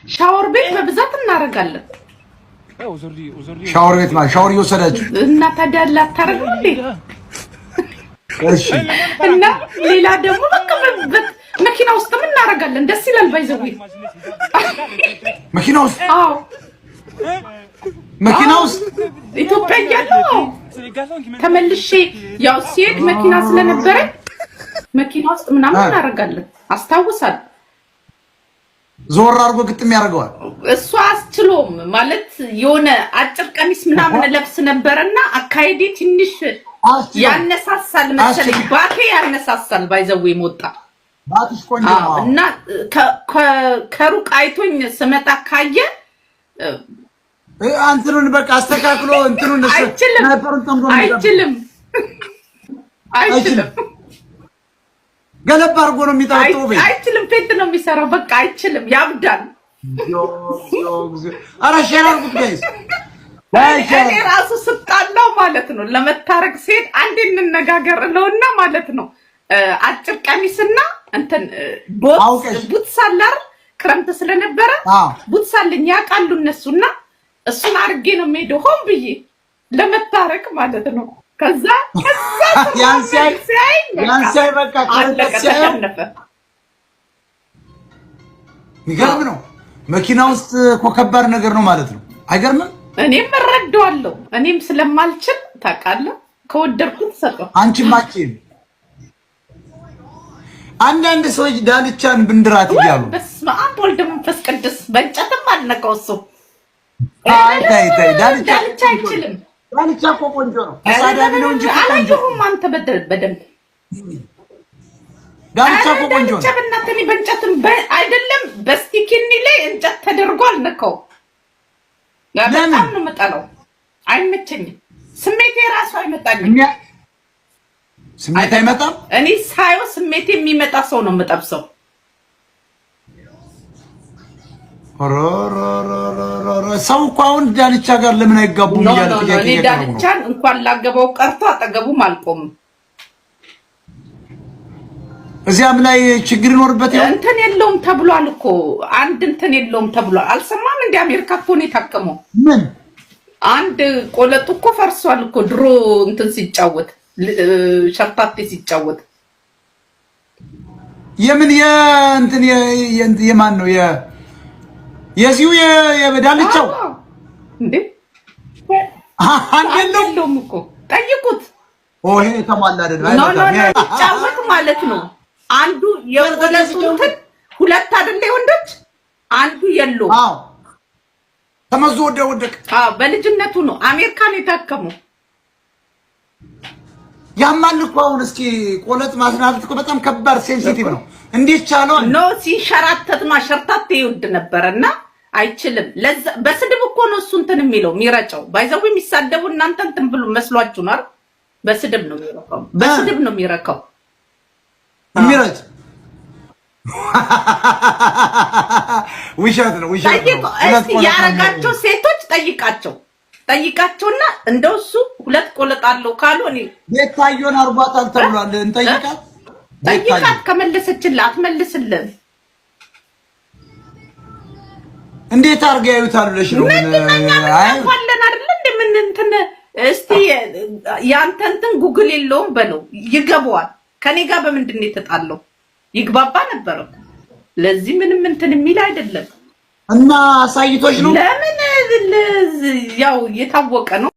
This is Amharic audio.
ሻወር ቤት በብዛት እናረጋለን። ሻወር ቤት ማለት ሻወር እየወሰዳችሁ እና ታዲያ ላታረጉ እንዴ? እሺ። እና ሌላ ደግሞ በቃ መኪና ውስጥ ምን እናረጋለን? ደስ ይላል። ባይዘው መኪና ውስጥ? አዎ መኪና ውስጥ ኢትዮጵያ ያለው ተመልሼ ያው ሲሄድ መኪና ስለነበረ መኪና ውስጥ ምናምን እናረጋለን። አስታውሳለሁ። ዞር አድርጎ ግጥም ያደርገዋል። እሱ አስችሎም ማለት የሆነ አጭር ቀሚስ ምናምን ለብስ ነበርና አካይዲ ትንሽ ያነሳሳል መሰለኝ። ባቴ ያነሳሳል። ባይዘው ሞጣ ባትሽ ቆንጆ ነው እና ከሩቅ አይቶኝ ስመጣ ካየ አንተሩን በቃ አስተካክሎ እንትሩን አይችልም ገለባ አድርጎ ነው የሚጣጣው። አይችልም። ፌንት ነው የሚሰራው። በቃ አይችልም። ያብዳል። አረ ሸራርኩት ጋይስ እኔ ራሱ ስጣላው ማለት ነው ለመታረቅ ሲሄድ አንዴ እንነጋገር ለውና ማለት ነው አጭር ቀሚስና እንትን ቡትስ አላር ክረምት ስለነበረ ቡትስ አለኝ ያውቃሉ እነሱና እሱን አድርጌ ነው የምሄደው ሆን ብዬ ለመታረቅ ማለት ነው። ከዛ ያንሳይ በቃ ተሸነፈ። ይገርም ነው። መኪና ውስጥ እኮ ከባድ ነገር ነው ማለት ነው። አይገርምም? እኔም እረዳዋለሁ። እኔም ስለማልችል ታውቃለህ፣ ከወደድኩት ሰጠው። አንቺም አትችይም። አንዳንድ ሰዎች ዳልቻን ብንድራት እያሉ በስመ አብ ወልድ መንፈስ ቅዱስ በእንጨትም አልነካው እሱ ታይ ዳልቻ አይችልም። ዳልቻ እኮ ቆንጆ ነው። ተሳዳቢ ነው እንጂ ቆንጆ ነው። አንተ በደንብ ዳልቻ እኮ ቆንጆ ነው። ዳልቻ በእንጨትም አይደለም በስቲኪኒ ላይ እንጨት ተደርጎ አልነካው። በጣም ነው የምጠላው። አይመቸኝም። ስሜቴ ራሱ አይመጣልኝ። ስሜት አይመጣም። እኔ ሳይው ስሜት የሚመጣ ሰው ነው የምጠብሰው። ሰው እኮ አሁን ዳልቻ ጋር ለምን አይጋቡም እያለ ጥያቄ እኔ ዳልቻን እንኳን ላገባው ቀርቶ አጠገቡም አልቆምም። እዚያም ላይ ችግር ይኖርበት ይሆን? እንትን የለውም ተብሏል እኮ አንድ እንትን የለውም ተብሏል። አልሰማም እንደ አሜሪካ እኮ ነው የታከመው። ምን አንድ ቆለጡ እኮ ፈርሷል እኮ ድሮ እንትን ሲጫወት ሸርታቴ ሲጫወት የምን የእንትን የማን ነው የዚሁ የዳልቻው እንዴ? አንደለም እኮ ጠይቁት። ይሄ ተሟላ አይደል? ሲጫወት ማለት ነው። አንዱ የቆለጡ እንትን ሁለት አይደል ወንዶች፣ አንዱ የለው። አዎ ተመዞ ወደቀ። በልጅነቱ ነው አሜሪካን የታከመው። ያማል እኮ አሁን እስኪ ቆለጥ ማስናት እኮ በጣም ከባድ ሴንሲቲቭ ነው። እንዴት ቻለው? ኖ ሲሸራተት ማሸርታት ይወድ ነበርና አይችልም። ለዛ በስድብ እኮ ነው እሱ እንትን የሚለው የሚረጨው። ባይዘው የሚሳደቡ እናንተ እንትን ብሎ መስሏችሁ ነው። በስድብ ነው የሚረካው። በስድብ ነው የሚረካው የሚረጭ ውሸት ነው። እስኪ ያረጋቸው ሴቶች ጠይቃቸውና እንደውሱ ሁለት ቆለጣለው ካሉ እኔ ቤታዮን አርጓታል ተብሏል። ጠይቃት ከመለሰችልህ አትመልስልህ። እንዴት አርጋ ያዩታል ብለሽ ነው? አይዋለን አይደል እንደምን እንትን እስቲ ያንተ እንትን ጉግል የለውም በለው ይገባዋል። ከኔ ጋር በምንድን ነው የተጣለው? ይግባባ ነበር። ለዚህ ምንም እንትን የሚል አይደለም። እና አሳይቶሽ ነው? ለምን ያው የታወቀ ነው።